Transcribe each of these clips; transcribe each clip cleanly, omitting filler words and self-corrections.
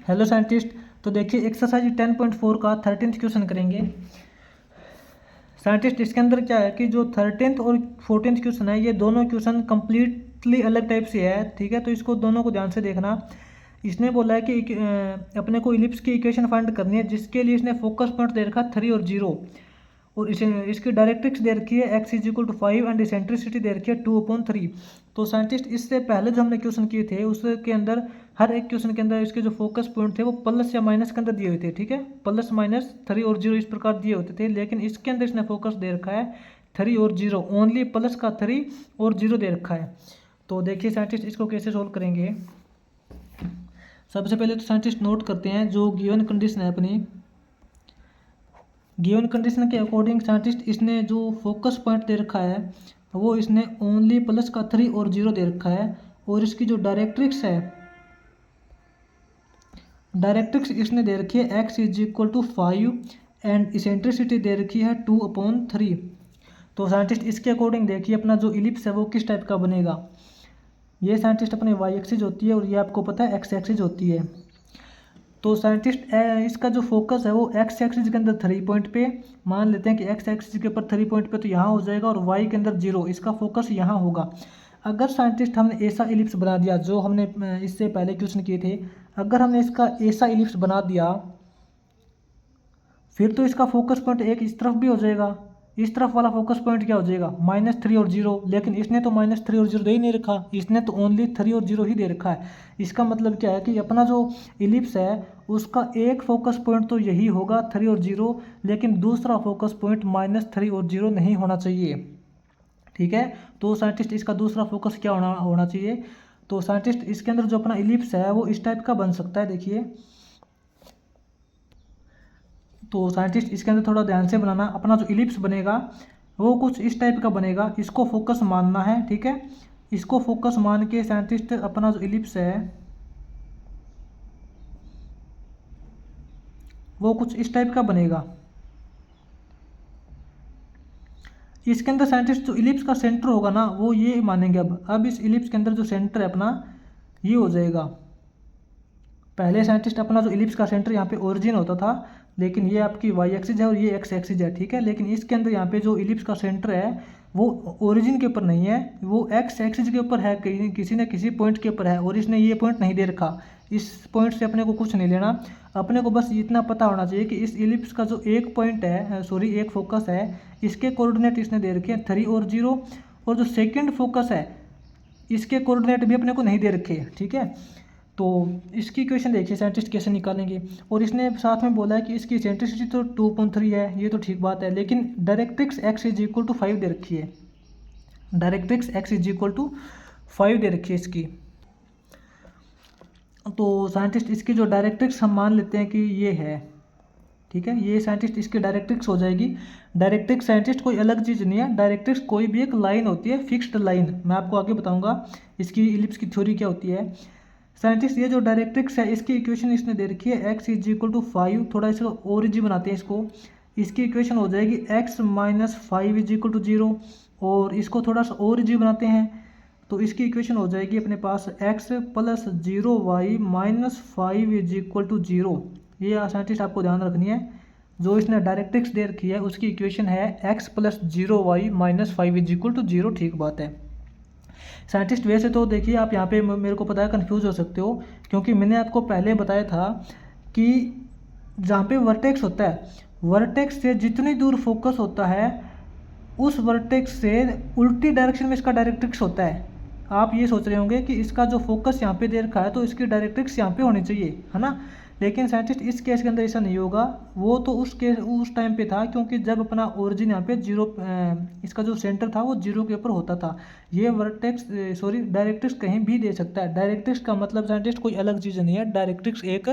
Hello scientist. तो देखिए exercise 10.4 का 13th क्वेश्चन करेंगे। साइंटिस्ट इसके अंदर क्या है कि जो 13th और 14th क्वेश्चन है ये दोनों क्वेश्चन कंप्लीटली अलग टाइप से है, ठीक है। तो इसको दोनों को ध्यान से देखना। इसने बोला है कि अपने को इलिप्स की इक्वेशन फाइंड करनी है, जिसके लिए इसने फोकस पॉइंट दे रखा 3 और 0, और इसे इसकी डायरेक्ट्रिक्स दे रखी है x=5 एंड इसेंट्रिसिटी दे रखी है 2/3। तो साइंटिस्ट इससे पहले जो हमने क्वेश्चन किए थे उसके अंदर हर एक क्वेश्चन के अंदर इसके जो फोकस पॉइंट थे वो प्लस या माइनस के अंदर दिए हुए थे, ठीक है। प्लस माइनस 3 और 0 इस प्रकार दिए होते थे, लेकिन इसके अंदर इसने फोकस दे रखा है 3 और 0, ओनली प्लस का 3 और 0 दे रखा है। तो देखिए साइंटिस्ट इसको कैसे सोल्व करेंगे। सबसे पहले तो साइंटिस्ट नोट करते हैं जो गिवन कंडीशन है अपनी। गिवन कंडीशन के अकॉर्डिंग साइंटिस्ट इसने जो फोकस पॉइंट दे रखा है वो इसने ओनली प्लस का 3 और 0 दे रखा है, और इसकी जो डायरेक्ट्रिक्स है, डायरेक्ट्रिक्स इसने दे रखी है x=5 एंड इसेंट्रिसिटी दे रखी है 2/3। तो साइंटिस्ट इसके अकॉर्डिंग देखिए अपना जो इलिप्स है वो किस टाइप का बनेगा। ये साइंटिस्ट अपने y एक्सिस होती है और ये आपको पता है x एक्सिस होती है। तो साइंटिस्ट इसका जो फोकस है वो x एक्सिस के अंदर 3 पॉइंट पे, मान लेते हैं कि x एक्सिस के ऊपर 3 पॉइंट पे, तो यहाँ हो जाएगा, और y के अंदर 0, इसका फोकस यहाँ होगा। अगर साइंटिस्ट हमने ऐसा इलिप्स बना दिया जो हमने इससे पहले क्वेश्चन किए थे, अगर हमने इसका ऐसा इलिप्स बना दिया फिर तो इसका फोकस पॉइंट एक इस तरफ भी हो जाएगा, इस तरफ वाला फोकस पॉइंट क्या हो जाएगा -3 और 0, लेकिन इसने तो -3 और 0 दे ही नहीं रखा, इसने तो ओनली 3 और 0 ही दे रखा है। इसका मतलब क्या है कि अपना जो इलिप्स है उसका एक फोकस पॉइंट तो यही होगा 3 और 0, लेकिन दूसरा फोकस पॉइंट -3 और 0 नहीं होना चाहिए, ठीक है। तो साइंटिस्ट इसका दूसरा फोकस क्या होना चाहिए। तो साइंटिस्ट इसके अंदर जो अपना इलिप्स है वो इस टाइप का बन सकता है, देखिए। तो साइंटिस्ट इसके अंदर थोड़ा ध्यान से बनाना, अपना जो इलिप्स बनेगा वो कुछ इस टाइप का बनेगा, इसको फोकस मानना है, ठीक है। इसको फोकस मान के साइंटिस्ट अपना जो इलिप्स है वो कुछ इस टाइप का बनेगा। इसके अंदर साइंटिस्ट जो इलिप्स का सेंटर होगा ना वो ये मानेंगे। अब इस इलिप्स के अंदर जो सेंटर है अपना ये हो जाएगा। पहले साइंटिस्ट अपना जो इलिप्स का सेंटर यहाँ पे ओरिजिन होता था, लेकिन ये आपकी वाई एक्सिस है और ये एक्स एक्सिस है, ठीक है। लेकिन इसके अंदर यहाँ पे जो इलिप्स का सेंटर है वो ओरिजिन के ऊपर नहीं है, वो एक्स एक्सिस के ऊपर है, कहीं किसी न किसी पॉइंट के ऊपर है, और इसने ये पॉइंट नहीं दे रखा। इस पॉइंट से अपने को कुछ नहीं लेना, अपने को बस इतना पता होना चाहिए कि इस इलिप्स का जो एक पॉइंट है, सॉरी एक फोकस है, इसके कोऑर्डिनेट इसने दे रखे हैं 3 और 0, और जो सेकेंड फोकस है इसके कोऑर्डिनेट भी अपने को नहीं दे रखे, ठीक है। तो इसकी इक्वेशन देखिए साइंटिस्ट कैसे निकालेंगे। और इसने साथ में बोला है कि इसकी इसेंट्रिसिटी तो 2/3 है, ये तो ठीक बात है, लेकिन डायरेक्ट्रिक्स x=5 दे रखी है, डायरेक्ट्रिक्स x=5 दे रखी है इसकी। तो साइंटिस्ट इसकी जो डायरेक्ट्रिक्स हम मान लेते हैं कि ये है, ठीक है। ये साइंटिस्ट इसकी डायरेक्ट्रिक्स हो जाएगी। डायरेक्ट्रिक्स साइंटिस्ट कोई अलग चीज़ नहीं है, डायरेक्ट्रिक्स कोई भी एक लाइन होती है, फिक्स्ड लाइन। मैं आपको आगे बताऊंगा इसकी इलिप्स की थ्योरी क्या होती है। साइंटिस्ट ये जो डायरेक्ट्रिक्स है इसकी इक्वेशन इसने दे रखी है x=5, थोड़ा इसको और इजी बनाते हैं इसको। इसकी इक्वेशन हो जाएगी x-5 = 0, और इसको थोड़ा सा और इजी बनाते हैं तो इसकी इक्वेशन हो जाएगी अपने पास x + 0y - 5 = 0। ये साइंटिस्ट आपको ध्यान रखनी है, जो इसने डायरेक्ट्रिक्स दे रखी है उसकी इक्वेशन है x + 0y - 5 = 0, ठीक बात है। साइंटिस्ट वैसे तो देखिए आप यहाँ पे मेरे को पता है कंफ्यूज हो सकते हो, क्योंकि मैंने आपको पहले बताया था कि जहाँ पे वर्टेक्स होता है, वर्टेक्स से जितनी दूर फोकस होता है उस वर्टेक्स से उल्टी डायरेक्शन में इसका डायरेक्ट्रिक्स होता है। आप ये सोच रहे होंगे कि इसका जो फोकस यहाँ पे दे रखा है तो इसकी डायरेक्ट्रिक्स यहाँ पे होनी चाहिए, है ना। लेकिन साइंटिस्ट इस केस के अंदर ऐसा नहीं होगा, वो तो उस टाइम पे था क्योंकि जब अपना ओरिजिन यहाँ पे 0, इसका जो सेंटर था वो 0 के ऊपर होता था। ये वर्टेक्स सॉरी डायरेक्ट्रिक्स कहीं भी दे सकता है। डायरेक्ट्रिक्स का मतलब साइंटिस्ट कोई अलग चीज़ नहीं है, डायरेक्ट्रिक्स एक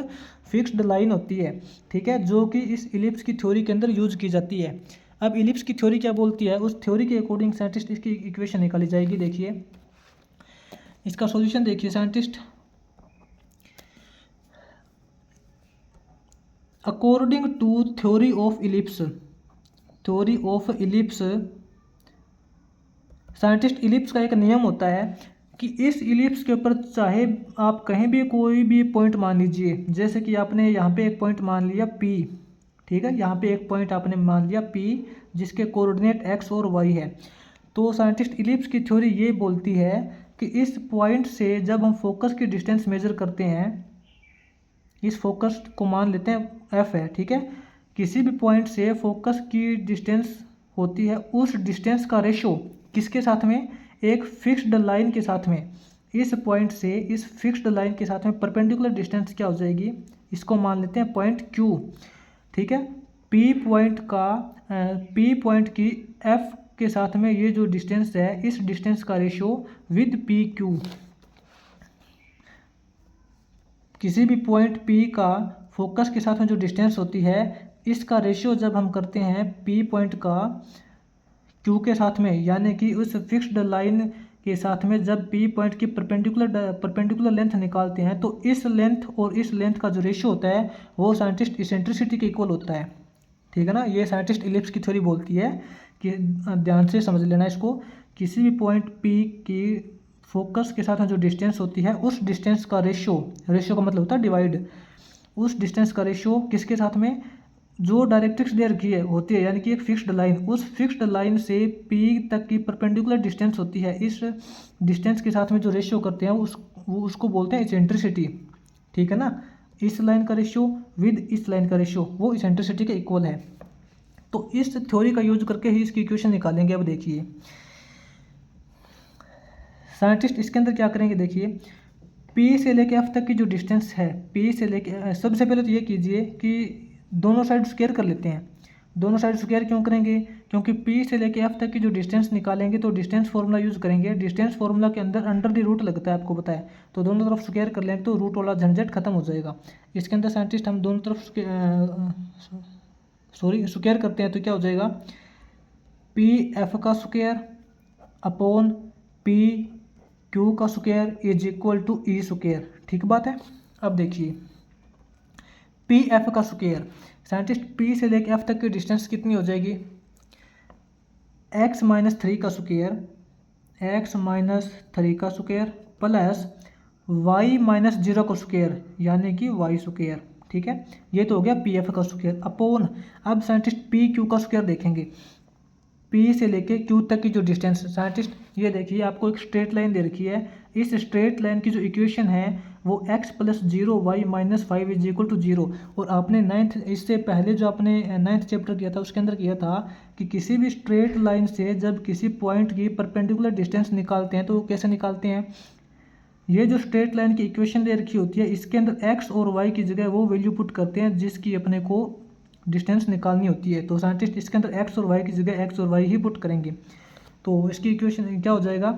फिक्स्ड लाइन होती है, ठीक है, जो कि इस इलिप्स की थ्योरी के अंदर यूज की जाती है। अब इलिप्स की थ्योरी क्या बोलती है, उस थ्योरी के अकॉर्डिंग साइंटिस्ट इसकी इक्वेशन निकाली जाएगी। देखिए इसका सॉल्यूशन देखिए scientist. According to theory of ellipse, scientist ellipse का एक नियम होता है कि इस इलिप्स के ऊपर चाहे आप कहीं भी कोई भी पॉइंट मान लीजिए, जैसे कि आपने यहाँ पे एक पॉइंट मान लिया P, ठीक है, यहाँ पे एक पॉइंट आपने मान लिया P जिसके कोऑर्डिनेट x और y है। तो साइंटिस्ट इलिप्स की थ्योरी ये बोलती है कि इस पॉइंट से जब हम फोकस की डिस्टेंस मेजर करते हैं, इस फोकस को मान लेते हैं f है, ठीक है, किसी भी पॉइंट से फोकस की डिस्टेंस होती है, उस डिस्टेंस का रेशो किसके साथ में, एक फिक्स्ड लाइन के साथ में, इस पॉइंट से इस फिक्स्ड लाइन के साथ में परपेंडिकुलर डिस्टेंस क्या हो जाएगी, इसको मान लेते हैं पॉइंट Q, ठीक है। P पॉइंट की F के साथ में ये जो डिस्टेंस है, इस डिस्टेंस का रेशो विद PQ, किसी भी पॉइंट P का फोकस के साथ में जो डिस्टेंस होती है, इसका रेशियो जब हम करते हैं P पॉइंट का Q के साथ में, यानी कि उस फिक्स्ड लाइन के साथ में जब P पॉइंट की परपेंडिकुलर लेंथ निकालते हैं, तो इस लेंथ और इस लेंथ का जो रेशियो होता है वो साइंटिस्ट इसेंट्रिसिटी के इक्वल होता है, ठीक है ना। ये साइंटिस्ट इलिप्स की थ्योरी बोलती है कि ध्यान से समझ लेना इसको, किसी भी पॉइंट P की फोकस के साथ में जो डिस्टेंस होती है, उस डिस्टेंस का रेशियो का मतलब होता है डिवाइड, उस डिस्टेंस का रेशियो किसके साथ में, जो डायरेक्ट्रिक्स दे रखी है होती है, यानी कि एक फिक्स्ड लाइन, उस फिक्स्ड लाइन से P तक की परपेंडिकुलर डिस्टेंस होती है, इस डिस्टेंस के साथ में जो रेशियो करते हैं उसको बोलते हैं इसेंट्रिसिटी, ठीक है ना। इस लाइन का रेशियो विद इस लाइन का रेशियो वो इसेंट्रिसिटी के इक्वल है। तो इस थ्योरी का यूज करके ही इसकी इक्वेशन निकालेंगे। अब देखिए साइंटिस्ट इसके अंदर क्या करेंगे, देखिए P से लेके F तक की जो डिस्टेंस है, P से लेके, सबसे पहले तो ये कीजिए कि दोनों साइड स्क्वायर कर लेते हैं। दोनों साइड स्क्वायर क्यों करेंगे, क्योंकि P से लेके F तक की जो डिस्टेंस निकालेंगे तो डिस्टेंस फार्मूला यूज़ करेंगे। डिस्टेंस फार्मूला के अंदर अंडर द रूट लगता है, आपको पता है, तो दोनों तरफ स्क्वायर कर लेंगे तो रूट वाला झंझट खत्म हो जाएगा। इसके अंदर साइंटिस्ट हम दोनों तरफ स्क्वायर करते हैं तो क्या हो जाएगा, P F का स्क्वायर अपॉन P Q का square is equal to E square, ठीक बात है। अब देखिए P F का स्क्वायर, साइंटिस्ट P से लेकर F तक की डिस्टेंस कितनी हो जाएगी, x माइनस 3 का स्क्वायर, x माइनस 3 का स्क्वायर प्लस y माइनस 0 का स्क्वायर, यानी कि y स्क्वायर, ठीक है। ये तो हो गया P F का स्क्वायर अपॉन, अब साइंटिस्ट P Q का स्क्वायर देखेंगे, P से लेके Q तक की जो डिस्टेंस, साइंटिस्ट ये देखिए आपको एक स्ट्रेट लाइन दे रखी है, इस स्ट्रेट लाइन की जो इक्वेशन है वो x plus 0 y minus 5 is equal to 0। और आपने इससे पहले जो आपने 9th चैप्टर किया था उसके अंदर किया था कि किसी भी स्ट्रेट लाइन से जब किसी पॉइंट की परपेंडिकुलर डिस्टेंस निकालते हैं तो वो कैसे निकालते हैं, ये जो स्ट्रेट लाइन की इक्वेशन दे रखी होती है इसके अंदर x और y की जगह वो वैल्यू पुट करते हैं जिसकी अपने को डिस्टेंस निकालनी होती है। तो साइंटिस्ट इसके अंदर x और y की जगह x और y ही पुट करेंगे, तो इसकी इक्वेशन क्या हो जाएगा,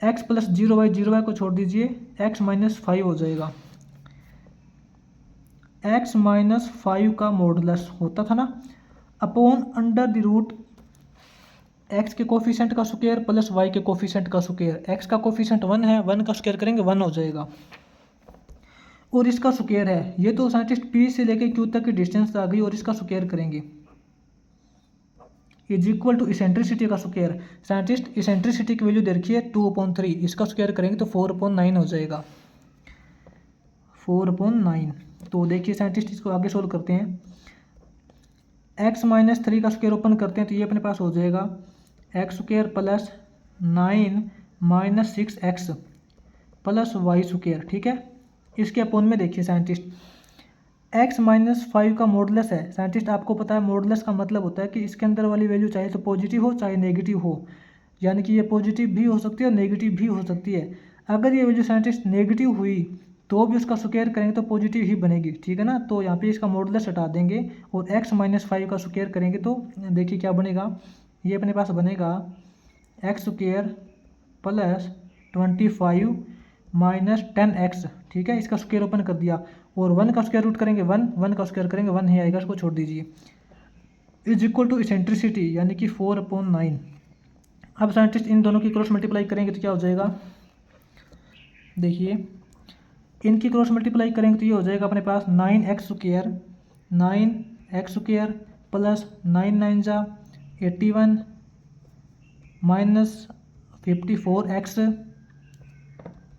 x प्लस 0y को छोड़ दीजिए, x माइनस 5 हो जाएगा। x माइनस 5 का मॉडुलस होता था ना, upon under the root x के कोफिशिएंट का स्क्वायर प्लस y के कोफिशिएंट का स्क्वायर, x का कोफिशिएंट 1 है, 1 का स्क्वायर करेंगे 1 हो जाएगा, और इसका स्क्वायर है, ये तो साइंटिस्ट P से लेके Q तक की डिस्टेंस आ गई, और इसका स्क्वायर करेंगे इज इक्वल टू इसेंट्रिसिटी का स्क्वायर। साइंटिस्ट इसेंट्रिसिटी की वैल्यू दे रखी है 2/3, इसका स्क्वायर करेंगे तो 4/9 हो जाएगा, 4/9। तो देखिए साइंटिस्ट इसको आगे सोल्व करते हैं, x माइनस 3 का स्क्वायर ओपन करते हैं तो ये अपने पास हो जाएगा x square plus 9 minus 6x plus y square, ठीक है। इसके अपोन में देखिए साइंटिस्ट x माइनस 5 का मॉडुलस है, साइंटिस्ट आपको पता है मॉडुलस का मतलब होता है कि इसके अंदर वाली वैल्यू चाहे तो पॉजिटिव हो चाहे नेगेटिव हो, यानी कि ये पॉजिटिव भी हो सकती है और नेगेटिव भी हो सकती है। अगर ये वैल्यू साइंटिस्ट नेगेटिव हुई तो भी उसका स्क्वायर करेंगे तो पॉजिटिव ही बनेगी, ठीक है ना। तो यहाँ पे इसका मॉडुलस हटा देंगे और x माइनस 5 का स्क्वायर करेंगे तो देखिए क्या बनेगा, ये अपने पास बनेगा x square plus 25 minus 10x, ठीक है। इसका स्क्वायर ओपन कर दिया और 1 का स्क्वायर रूट करेंगे 1 का स्क्वायर करेंगे 1 ही आएगा, इसको छोड़ दीजिए, इज इक्वल टू इसेंट्रिसिटी यानी कि 4/9। अब साइंटिस्ट इन दोनों की क्रॉस मल्टीप्लाई करेंगे तो क्या हो जाएगा, देखिए इनकी क्रॉस मल्टीप्लाई करेंगे तो ये हो जाएगा अपने पास 9x स्क्वायर प्लस 9 9 जा 81 minus 54x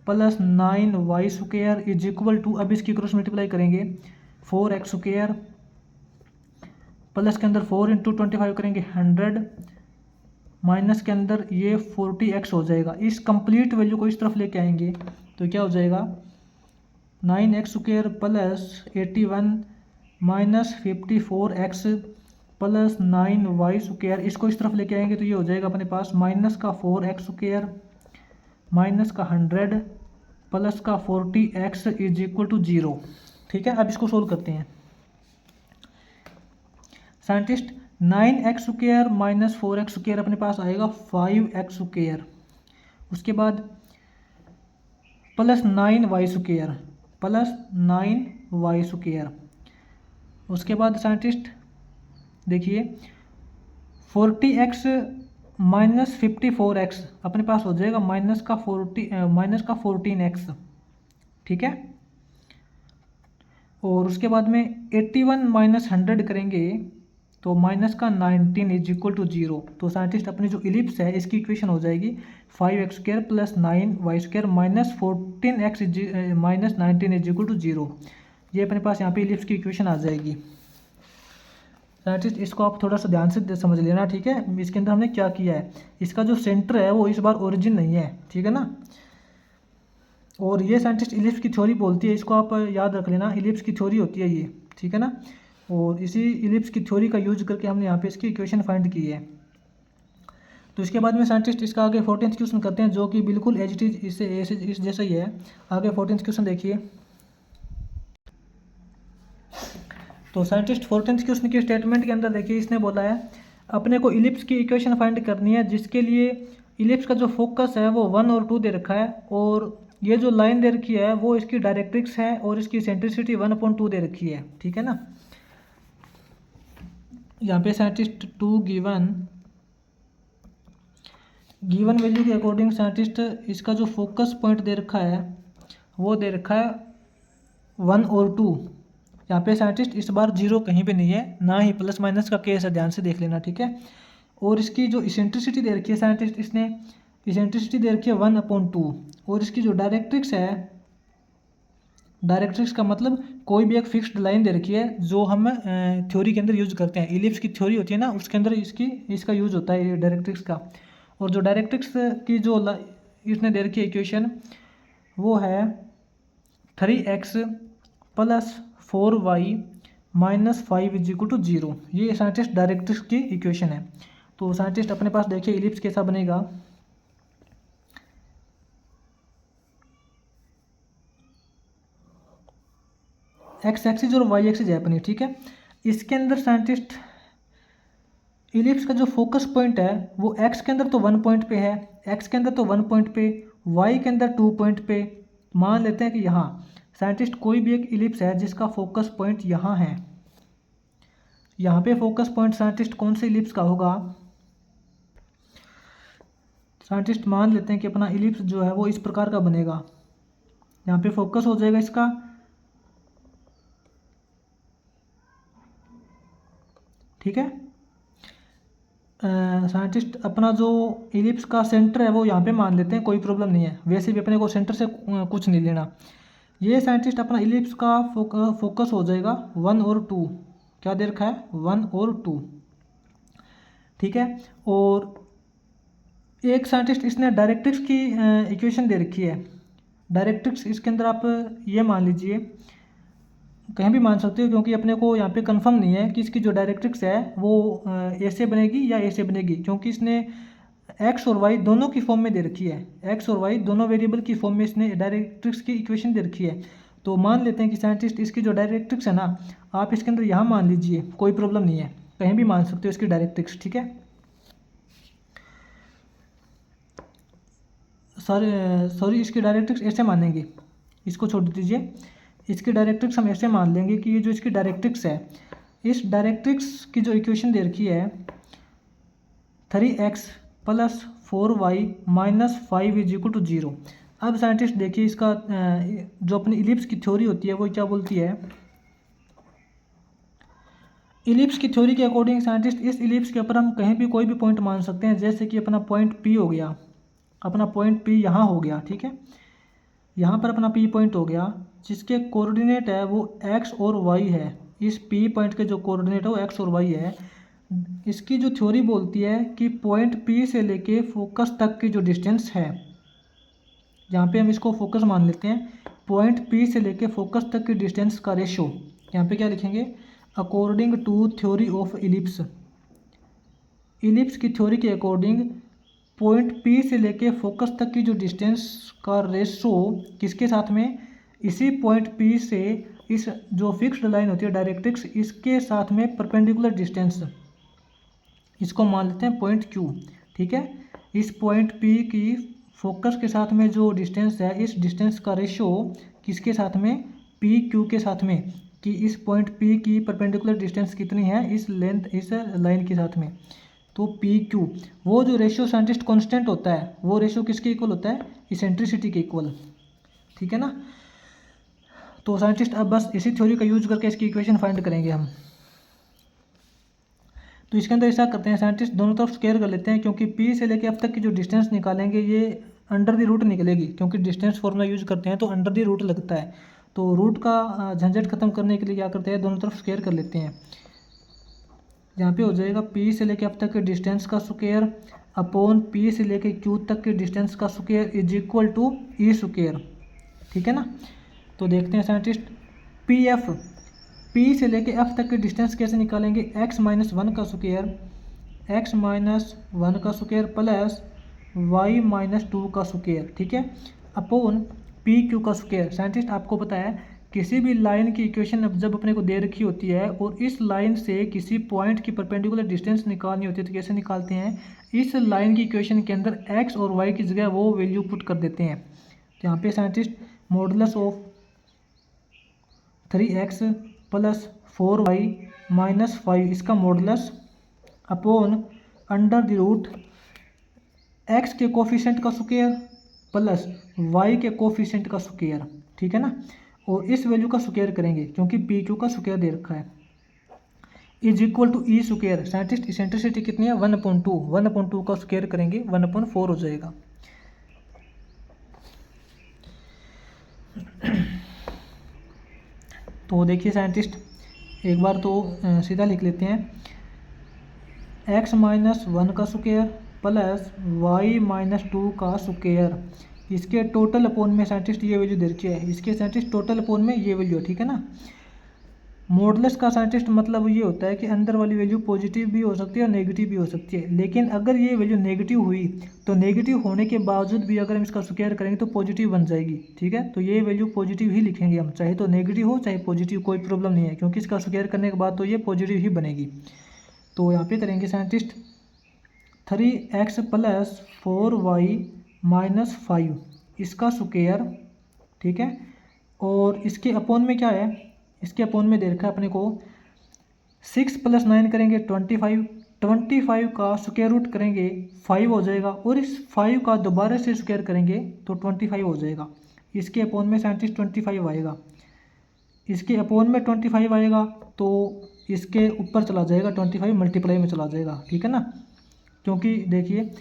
plus 9y² is equal to, अब इसकी क्रॉस मल्टीप्लाई करेंगे 4x² प्लस के अंदर 4 इंटू 25 करेंगे 100 माइनस के अंदर ये 40x हो जाएगा। इस कंप्लीट वैल्यू को इस तरफ लेके आएंगे तो क्या हो जाएगा 9x² plus 81 minus 54x plus 9y², इसको इस तरफ लेके आएंगे तो ये हो जाएगा अपने पास माइनस का 4x² माइनस का 100 प्लस का 40x इज इक्वल टू 0। ठीक है, अब इसको सोल्व करते हैं। साइंटिस्ट 9x² माइनस 4x² अपने पास आएगा 5x², उसके बाद प्लस 9y² प्लस 9y², उसके बाद साइंटिस्ट देखिए 40x माइनस 54x अपने पास हो जाएगा माइनस का 14x। ठीक है, और उसके बाद में 81 माइनस 100 करेंगे तो माइनस का 19 इज इक्वल टू 0। तो साइंटिस्ट अपनी जो इलिप्स है इसकी इक्वेशन हो जाएगी 5x² plus 9y² minus 14x minus 19 is equal to 0। ये अपने पास यहाँ पे इलिप्स की इक्वेशन आ जाएगी। साइंटिस्ट इसको आप थोड़ा सा ध्यान से समझ लेना। ठीक है, इसके अंदर हमने क्या किया है, इसका जो सेंटर है वो इस बार ओरिजिन नहीं है। ठीक है ना, और ये साइंटिस्ट इलिप्स की थ्योरी बोलती है, इसको आप याद रख लेना, इलिप्स की थ्योरी होती है ये। ठीक है ना, और इसी इलिप्स की थ्योरी का यूज करके हमने यहाँ पे इसकी इक्वेशन फाइंड की है। तो इसके बाद में साइंटिस्ट इसका आगे 14th क्वेश्चन करते हैं जो कि बिल्कुल एज इट इज इस जैसा ही है। आगे 14th क्वेश्चन देखिए। तो साइंटिस्ट 14th क्वेश्चन के स्टेटमेंट के अंदर देखिए, इसने बोला है अपने को इलिप्स की इक्वेशन फाइंड करनी है जिसके लिए इलिप्स का जो फोकस है वो 1 और 2 दे रखा है, और ये जो लाइन दे रखी है वो इसकी डायरेक्ट्रिक्स है और इसकी सेंट्रिसिटी 1/2 दे रखी है। ठीक है ना, यहाँ पे साइंटिस्ट 2 गिवन वैल्यू के अकॉर्डिंग साइंटिस्ट इसका जो फोकस पॉइंट दे रखा है वो दे रखा है 1 और 2। यहाँ पे साइंटिस्ट इस बार 0 कहीं पे नहीं है, ना ही प्लस माइनस का केस है, ध्यान से देख लेना। ठीक है, और इसकी जो इसेंट्रिसिटी दे रखी है साइंटिस्ट इसने इसेंट्रिसिटी दे रखी है 1/2, और इसकी जो डायरेक्ट्रिक्स है, डायरेक्ट्रिक्स का मतलब कोई भी एक फिक्स्ड लाइन दे रखी है जो हम थ्योरी के अंदर यूज करते हैं। इलिप्स की थ्योरी होती है ना, उसके अंदर इसका यूज होता है ये डायरेक्ट्रिक्स का। और जो डायरेक्ट्रिक्स की जो इसने दे रखी है इक्वेशन वो है 3x plus 4y minus 5 is equal to 0। ये साइंटिस्ट डायरेक्ट्रिक्स की इक्वेशन है। तो साइंटिस्ट अपने पास देखिए इलिप्स कैसा बनेगा। एक्स एक्सिस और वाई एक्सिस है अपनी। ठीक है, इसके अंदर साइंटिस्ट इलिप्स का जो फोकस पॉइंट है वो एक्स के अंदर तो 1 पॉइंट पे है, एक्स के अंदर तो 1 पॉइंट पे, वाई के अंदर 2 पॉइंट पे। मान लेते हैं कि यहाँ साइंटिस्ट कोई भी एक इलिप्स है जिसका फोकस पॉइंट यहाँ है, यहाँ पे फोकस पॉइंट साइंटिस्ट कौन से इलिप्स का होगा। साइंटिस्ट मान लेते हैं कि अपना इलिप्स जो है वो इस प्रकार का बनेगा। यहाँ पे फोकस हो जाएगा इसका, ठीक है। साइंटिस्ट अपना जो इलिप्स का सेंटर है वो यहाँ पे मान लेते हैं, कोई प्रॉब्लम नहीं है, वैसे भी अपने को सेंटर से कुछ नहीं लेना। ये साइंटिस्ट अपना इलिप्स का फोकस हो जाएगा 1 और 2, क्या दे रखा है 1 और 2। ठीक है, और एक साइंटिस्ट इसने डायरेक्ट्रिक्स की इक्वेशन दे रखी है। डायरेक्ट्रिक्स इसके अंदर आप ये मान लीजिए, कहीं भी मान सकते हो क्योंकि अपने को यहाँ पे कंफर्म नहीं है कि इसकी जो डायरेक्ट्रिक्स है वो ऐसे बनेगी या ऐसे बनेगी, क्योंकि इसने एक्स और वाई दोनों की फॉर्म में दे रखी है, एक्स और वाई दोनों वेरिएबल की फॉर्म में इसने डायरेक्ट्रिक्स की इक्वेशन दे रखी है। तो मान लेते हैं कि साइंटिस्ट इसकी जो डायरेक्ट्रिक्स है ना, आप इसके अंदर यहाँ मान लीजिए, कोई प्रॉब्लम नहीं है, कहीं भी मान सकते हो इसकी डायरेक्ट्रिक्स। ठीक है, सॉरी इसकी डायरेक्ट्रिक्स ऐसे मानेंगे, इसको छोड़ दीजिए, इसकी डायरेक्ट्रिक्स हम ऐसे मान लेंगे कि ये जो इसकी डायरेक्ट्रिक्स है, इस डायरेक्ट्रिक्स की जो इक्वेशन दे रखी है 3x plus 4y minus 5 is equal to 0। अब साइंटिस्ट देखिए इसका जो अपनी इलिप्स की थ्योरी होती है वो क्या बोलती है। इलिप्स की थ्योरी के अकॉर्डिंग साइंटिस्ट इस इलिप्स के ऊपर हम कहीं भी कोई भी पॉइंट मान सकते हैं, जैसे कि अपना पॉइंट P हो गया, अपना पॉइंट P यहाँ हो गया। ठीक है, यहाँ पर अपना पी पॉइंट हो गया, जिसके कोऑर्डिनेट है वो एक्स और वाई है। इस पी पॉइंट के जो कोऑर्डिनेट है वो एक्स और वाई है। इसकी जो थ्योरी बोलती है कि पॉइंट पी से लेके फोकस तक की जो डिस्टेंस है, यहाँ पे हम इसको फोकस मान लेते हैं, पॉइंट पी से लेके फोकस तक की डिस्टेंस का रेशो, यहाँ पे क्या लिखेंगे, according to theory of ellipse. Ellipse की थ्योरी के अकॉर्डिंग पॉइंट पी से लेके फोकस तक की जो डिस्टेंस का रेशो किसके साथ में, इसी पॉइंट पी से इस जो फिक्स्ड लाइन होती है डायरेक्ट्रिक्स, इसके साथ में परपेंडिकुलर डिस्टेंस, इसको मान लेते हैं पॉइंट क्यू। ठीक है, इस पॉइंट पी की फोकस के साथ में जो डिस्टेंस है, इस डिस्टेंस का रेशो किसके साथ में, पी क्यू के साथ में, कि इस पॉइंट पी की परपेंडिकुलर डिस्टेंस कितनी है इस लेंथ, इस लाइन के साथ में। तो पी क्यू, वो जो रेशियो साइंटिस्ट कांस्टेंट होता है, वो रेशियो किसके इक्वल होता है, इसेंट्रिसिटी के इक्वल। ठीक है ना। तो साइंटिस्ट अब बस इसी थ्योरी का यूज करके इसकी इक्वेशन फाइंड करेंगे हम। तो इसके अंदर ऐसा करते हैं, साइंटिस्ट दोनों तरफ स्क्वायर कर लेते हैं, क्योंकि पी से लेके अब तक की जो डिस्टेंस निकालेंगे ये अंडर द रूट निकलेगी, क्योंकि डिस्टेंस फॉर्मूला यूज करते हैं तो अंडर द रूट लगता है। तो रूट का झंझट खत्म करने के लिए क्या करते हैं, दोनों तरफ स्क्वायर कर लेते हैं। यहाँ पे हो जाएगा पी से लेके अब तक के डिस्टेंस का स्क्वायर अपॉन पी से लेके क्यू तक के डिस्टेंस का square is equal to E square. ठीक है ना। तो देखते हैं साइंटिस्ट, पी एफ, पी से लेके एफ तक के डिस्टेंस कैसे निकालेंगे, एक्स माइनस वन का स्क्वायर, एक्स माइनस वन का square plus y minus two का स्क्वायर। ठीक है, अपॉन पी क्यू का स्क्वायर। साइंटिस्ट आपको पता है किसी भी लाइन की इक्वेशन अब जब अपने को दे रखी होती है और इस लाइन से किसी पॉइंट की परपेंडिकुलर डिस्टेंस निकालनी होती है तो कैसे निकालते हैं, इस लाइन की इक्वेशन के अंदर एक्स और वाई की जगह वो वैल्यू पुट कर देते हैं। तो यहाँ पे scientist modulus of 3x plus 4y minus 5 इसका modulus upon under the root x के कोफिशिएंट का स्क्वायर प्लस y के कोफिशिएंट का स्क्वायर। ठीक है ना, और इस वैल्यू का स्क्वायर करेंगे क्योंकि पी क्यू का स्क्वायर दे रखा है, is equal to E square. Scientist eccentricity कितनी है, 1/2, 1/2 का स्क्वायर करेंगे 1/4 हो जाएगा। तो देखिए साइंटिस्ट एक बार तो सीधा लिख लेते हैं, x माइनस वन का square plus y minus two का स्क्वायर, इसके टोटल अपोन में साइंटिस्ट ये वैल्यू दे रखी है, इसके साइंटिस्ट टोटल अपोन में ये वैल्यू है। ठीक है ना। मॉडुलस का साइंटिस्ट मतलब ये होता है कि अंदर वाली वैल्यू पॉजिटिव भी हो सकती है और नेगेटिव भी हो सकती है, लेकिन अगर ये वैल्यू नेगेटिव हुई तो नेगेटिव होने के बावजूद भी अगर हम इसका स्क्वायर करेंगे तो पॉजिटिव बन जाएगी। ठीक है, तो ये वैल्यू पॉजिटिव ही लिखेंगे हम, चाहे तो नेगेटिव हो चाहे पॉजिटिव, कोई प्रॉब्लम नहीं है, क्योंकि इसका स्क्वायर करने के बाद तो ये पॉजिटिव ही बनेगी। तो यहाँ पे करेंगे scientist 3x plus 4y minus 5 इसका स्क्वायर। ठीक है, और इसके अपोन में क्या है, इसके अपोन में दे रखा है अपने को 6 + 9 करेंगे 25, 25 का स्क्वायर रूट करेंगे 5 हो जाएगा, और इस 5 का दोबारा से स्क्वायर करेंगे तो 25 हो जाएगा। इसके अपोन में साइंटिस्ट 25 आएगा, इसके अपोन में 25 आएगा तो इसके ऊपर चला जाएगा 25 मल्टीप्लाई में चला जाएगा। ठीक है ना, क्योंकि देखिए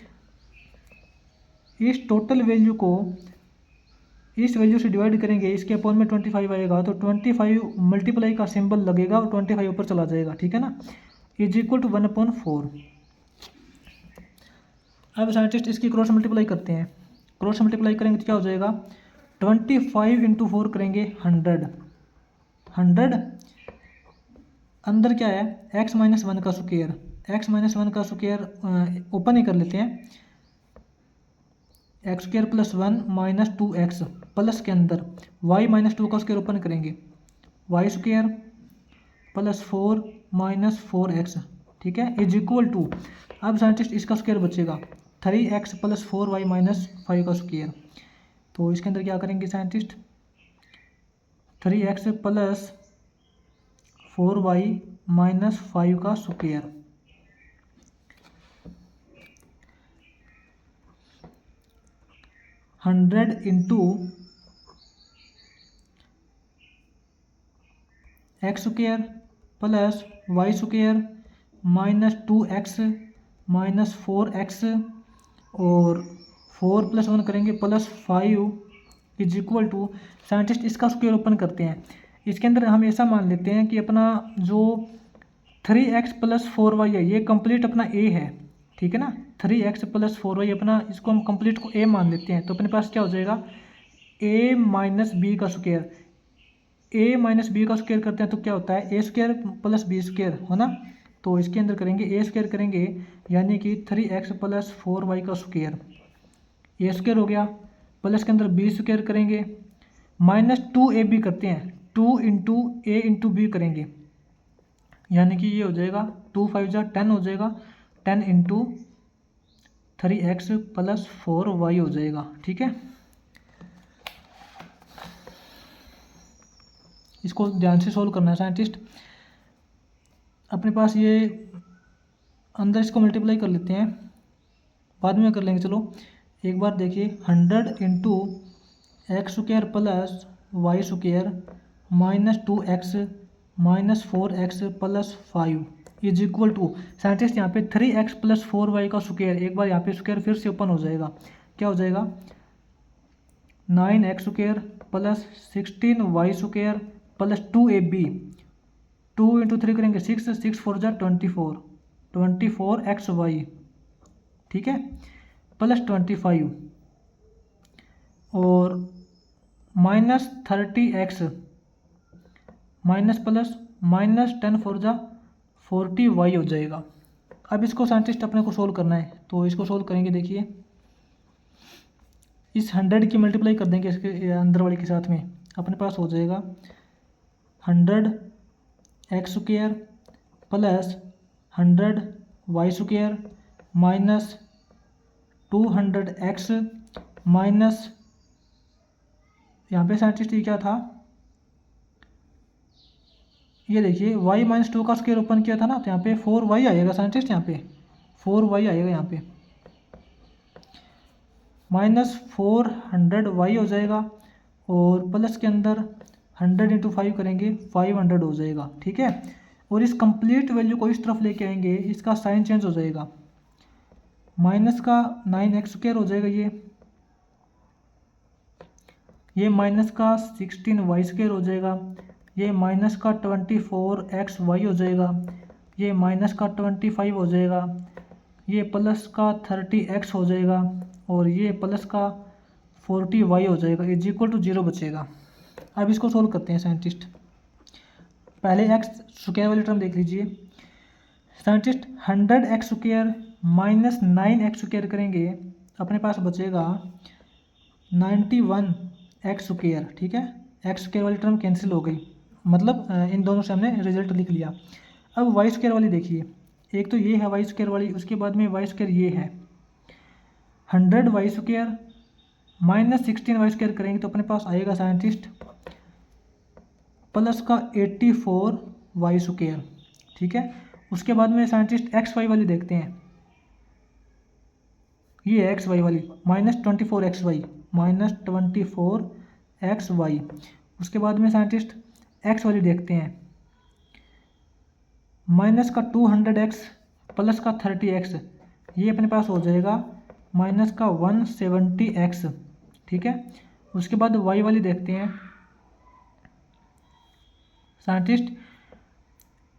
इस टोटल वैल्यू को इस वैल्यू से डिवाइड करेंगे, इसके अपोन में 25 आएगा तो 25 मल्टीप्लाई का सिंबल लगेगा और 25 ऊपर चला जाएगा। ठीक है ना, इज इक्वल टू 1/4। अब साइंटिस्ट इसकी क्रॉस मल्टीप्लाई करते हैं, क्रॉस मल्टीप्लाई करेंगे तो क्या हो जाएगा, 25 × 4 करेंगे 100, 100 अंदर क्या है x माइनस वन का स्क्वायर, x माइनस वन का स्क्वायर ओपन ही कर लेते हैं, x square plus 1 minus 2x plus के अंदर y माइनस 2 का स्क्वायर ओपन करेंगे, y square plus 4 minus 4x। ठीक है, इज इक्वल टू, अब साइंटिस्ट इसका स्क्वायर बचेगा 3x प्लस 4y माइनस 5 का स्क्वायर। तो इसके अंदर क्या करेंगे scientist, 3x plus 4y minus 5 का square, hundred into x square plus y square minus 2x minus 4x, और 4 + 1 करेंगे plus 5 is equal to, scientist इसका स्क्वायर ओपन करते हैं। इसके अंदर हम ऐसा मान लेते हैं कि अपना जो 3x + 4y है ये कंप्लीट अपना a है, ठीक है ना। 3x + 4y अपना, इसको हम कंप्लीट को a मान लेते हैं। तो अपने पास क्या हो जाएगा, a - b का स्क्वायर। a - b का स्क्वायर करते हैं तो क्या होता है, a² + b² है ना। तो इसके अंदर करेंगे a² करेंगे, यानी कि 3x + 4y का स्क्वायर, a² हो गया, प्लस के अंदर b² करेंगे, -2ab करते हैं, 2 × a × b करेंगे, यानी कि ये हो जाएगा 2 × 5 = 10 हो जाएगा, 10 × 3x + 4y हो जाएगा, ठीक है। इसको ध्यान से सोल्व करना है साइंटिस्ट। अपने पास ये अंदर इसको मल्टीप्लाई कर लेते हैं, बाद में कर लेंगे। चलो एक बार देखिए, 100 × x² + y² -2x - 4x + 5 is equal to, scientist यहाँ पे 3x + 4y का स्क्वायर, एक बार यहाँ पे स्क्वायर फिर से ओपन हो जाएगा, क्या हो जाएगा 9x² + 16y² + 2ab, 2 × 3 करेंगे 6, 6 × 4 = 24, 24xy, ठीक है, +25 और -30x माइनस प्लस -10 4 = 40y हो जाएगा। अब इसको साइंटिस्ट अपने को सोल्व करना है, तो इसको सोल्व करेंगे। देखिए इस 100 की मल्टीप्लाई कर देंगे इसके अंदर वाले के साथ में, अपने पास हो जाएगा 100x² + 100y² -200x माइनस, यहाँ पे साइंटिस्ट ये क्या था, ये देखिए y - 2 का स्क्वायर ओपन किया था ना, तो यहाँ पे 4y आएगा साइंटिस्ट, यहाँ पे 4y आएगा, यहाँ पे -400y हो जाएगा, और प्लस के अंदर 100 × 5 करेंगे 500 हो जाएगा, ठीक है। और इस कंप्लीट वैल्यू को इस तरफ लेके आएंगे, इसका साइन चेंज हो जाएगा, माइनस का 9x² हो जाएगा, ये माइनस का 16y² हो जाएगा, ये माइनस का 24xy हो जाएगा, ये माइनस का 25 हो जाएगा, ये प्लस का 30x हो जाएगा, और ये प्लस का 40y हो जाएगा, इज इक्वल टू 0 बचेगा। अब इसको सोल्व करते हैं साइंटिस्ट। पहले x² वाली टर्म देख लीजिए साइंटिस्ट, 100x² - 9x² करेंगे, अपने पास बचेगा 91x², ठीक है। x² वाली टर्म कैंसिल हो गई, मतलब इन दोनों से हमने रिजल्ट लिख लिया। अब y² वाली देखिए, एक तो ये है y² वाली, उसके बाद में y² ये है, 100y² - 16y² करेंगे तो अपने पास आएगा साइंटिस्ट प्लस का 84y², ठीक है। उसके बाद में साइंटिस्ट xy वाली देखते हैं, ये xy वाली -24xy, -24xy। उसके बाद में साइंटिस्ट x वाली देखते हैं, माइनस का 200x प्लस का 30x, ये अपने पास हो जाएगा माइनस का 170x, ठीक है। उसके बाद y वाली देखते हैं साइंटिस्ट,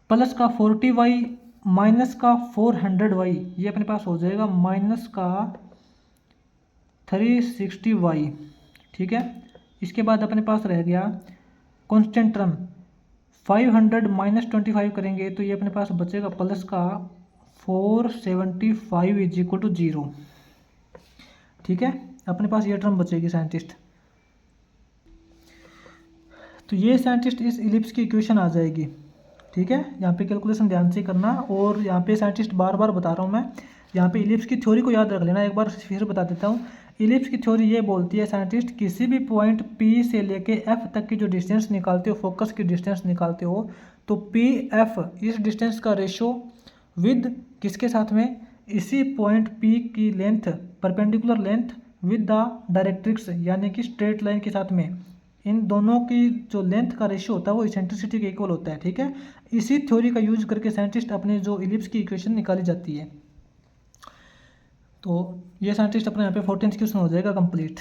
प्लस का 40y माइनस का 400y, ये अपने पास हो जाएगा माइनस का 360y, ठीक है। इसके बाद अपने पास रह गया कांस्टेंट टर्म, 500 - 25 करेंगे तो ये अपने पास बचेगा प्लस का 475 इज इक्वल टू 0, ठीक है। अपने पास ये टर्म बचेगी साइंटिस्ट। तो ये साइंटिस्ट इस इलिप्स की इक्वेशन आ जाएगी, ठीक है। यहाँ पे कैलकुलेशन ध्यान से करना, और यहाँ पे साइंटिस्ट बार बार बता रहा हूँ मैं, यहाँ पे इलिप्स की थ्योरी को याद रख लेना। एक बार फिर बता देता हूँ, इलिप्स की थ्योरी ये बोलती है साइंटिस्ट, किसी भी पॉइंट P से लेके F तक की जो डिस्टेंस निकालते हो, फोकस की डिस्टेंस निकालते हो, तो PF इस डिस्टेंस का रेशो विद किसके साथ में, इसी पॉइंट P की length, perpendicular length with the directrix, यानी कि स्ट्रेट लाइन के साथ में, इन दोनों की जो लेंथ का रेशियो होता है वो इसेंट्रिसिटी के इक्वल होता है, ठीक है। इसी थ्योरी का यूज करके साइंटिस्ट अपने जो इलिप्स की इक्वेशन निकाली जाती है। तो ये साइंटिस्ट अपने यहाँ पे 14th क्वेश्चन हो जाएगा कंप्लीट।